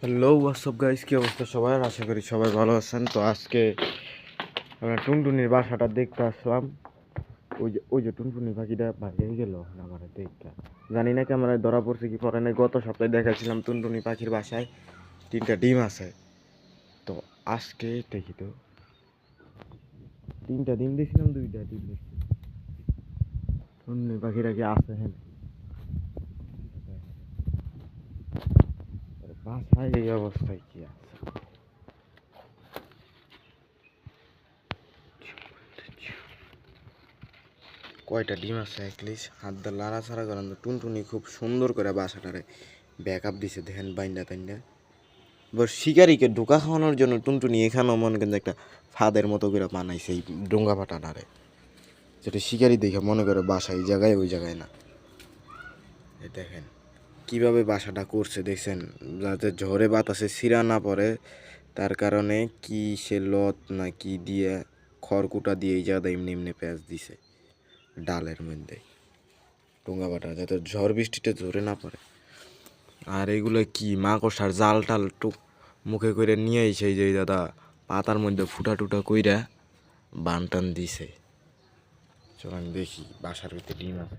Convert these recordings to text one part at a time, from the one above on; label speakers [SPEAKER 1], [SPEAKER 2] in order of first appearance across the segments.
[SPEAKER 1] Hello WhatsApp guys, কি অবস্থা সবার? আশা করি সবাই ভালো আছেন। তো আজকে আমরা টুনটুনির বাসাটা দেখতে আসলাম। ওই যে টুনটুনি পাখিটা বাইরে গেল আমার দেখতে, জানি না ক্যামেরায় ধরা পড়ছে কি পরে নাই। গত সপ্তাহে দেখাচ্ছিলাম টুনটুনি পাখির বাসায় 3টা ডিম আছে। তো আজকে দেখি তো 3টা ডিম দেখছিলাম, 2টা ডিম দেখছি। টুনটুনি পাখিরা কি আছে? হ্যাঁ, বাসায় এই অবস্থায় কি আছে? কয়টা ডিম আছে একলিশ হাত দা লাড়া ছাড়া করেন। টুনটুনি খুব সুন্দর করে বাসাটারে ব্যাক আপ দিছে, দেখেন বাইন্দা তাইন্দা। এবার শিকারিকে ঢোকা খাওয়ানোর জন্য টুনটুনি এখানেও মনে করেন একটা ফাঁদের মতো করে বানাইছে এই ডোঙ্গা ফাটাটারে, যেটা শিকারি দেখে মনে করে বাসা এই জায়গায় ওই জায়গায় না। এই দেখেন কিভাবে বাসাটা করছে দেখছেন, যাতে ঝড়ে বাতাসে ছিঁড়া না পড়ে তার কারণে কি সে লত না কি দিয়ে খড়কুটা দিয়ে এই জায়গায় এমনি এমনি প্যাঁচ দিছে ডালের মধ্যে ডোঙ্গা ফাটা, যাতে ঝড় বৃষ্টিতে ঝরে না পড়ে। আর এগুলো কি মাকড়সার জাল টাল টুক মুখে করে নিয়ে এসে যে দাদা পাতার মধ্যে ফুটা টুটা কইরা বান টান দিছে। চলেন দেখি বাসার ভিতরে ডিম আছে।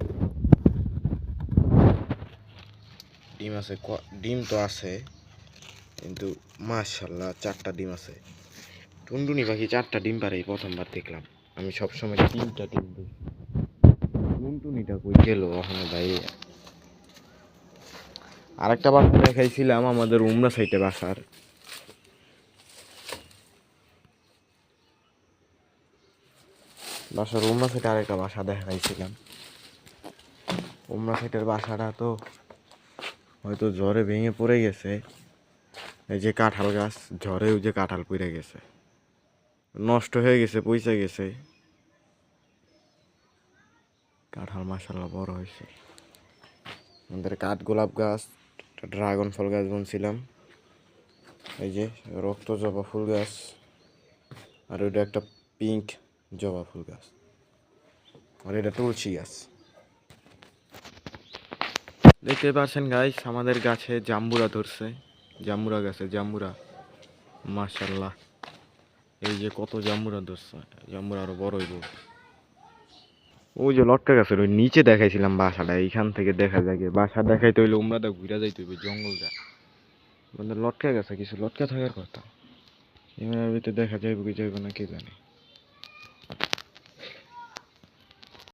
[SPEAKER 1] ডিম তো আছে, কিন্তু মাশাল্লাহ 4টা ডিম আছে। টুনটুনি পাখি 4টা ডিম পারে এই প্রথমবার দেখলাম। আমি সবসময় 3টা ডিম দেখি। টুনটুনিটা কই গেল ওখানে ভাই? আরেকটা বাসা দেখাইছিলাম আমাদের উমরা সাইডে বাসার উমরা সাইডে আরেকটা বাসা দেখাইছিলাম। উমরা সাইডের বাসাটা তো হয়তো ঝড়ে ভেঙে পড়ে গেছে। এই যে কাঁঠাল গাছ, ঝড়ে ওই যে কাঁঠাল পড়ে গেছে, নষ্ট হয়ে গেছে, পইচা গেছে। কাঁঠাল মাশাল্লাহ বড় হয়েছে। আমাদের কাঠ গোলাপ গাছ, ড্রাগন ফল গাছ বুনছিলাম, এই যে রক্ত জবা ফুল গাছ, আর ওইটা একটা পিঙ্ক জবা ফুল গাছ, আর এটা তুলসী গাছ। দেখতে পাচ্ছেন গাইস, আমাদের গাছে জাম্বুরা ধরছে। জাম্বুরা গাছে জাম্বুরা মাশাল্লাহ, এই যে কত জাম্বুরা ধরছে। জাম্বুরা আরো বড় হইব। ওই যে লটকা গাছের ওই নিচে দেখাইছিলাম বাসাটা, এইখান থেকে দেখা যায় বাসা দেখাইতে হইলে উমরাটা ঘুরে যাইতে হইবে জঙ্গলটা। মানে লটকা গাছে কিছু লটকা থাকার কথা, এর ভিতরে দেখা যাইব কি যাইব না কে জানে।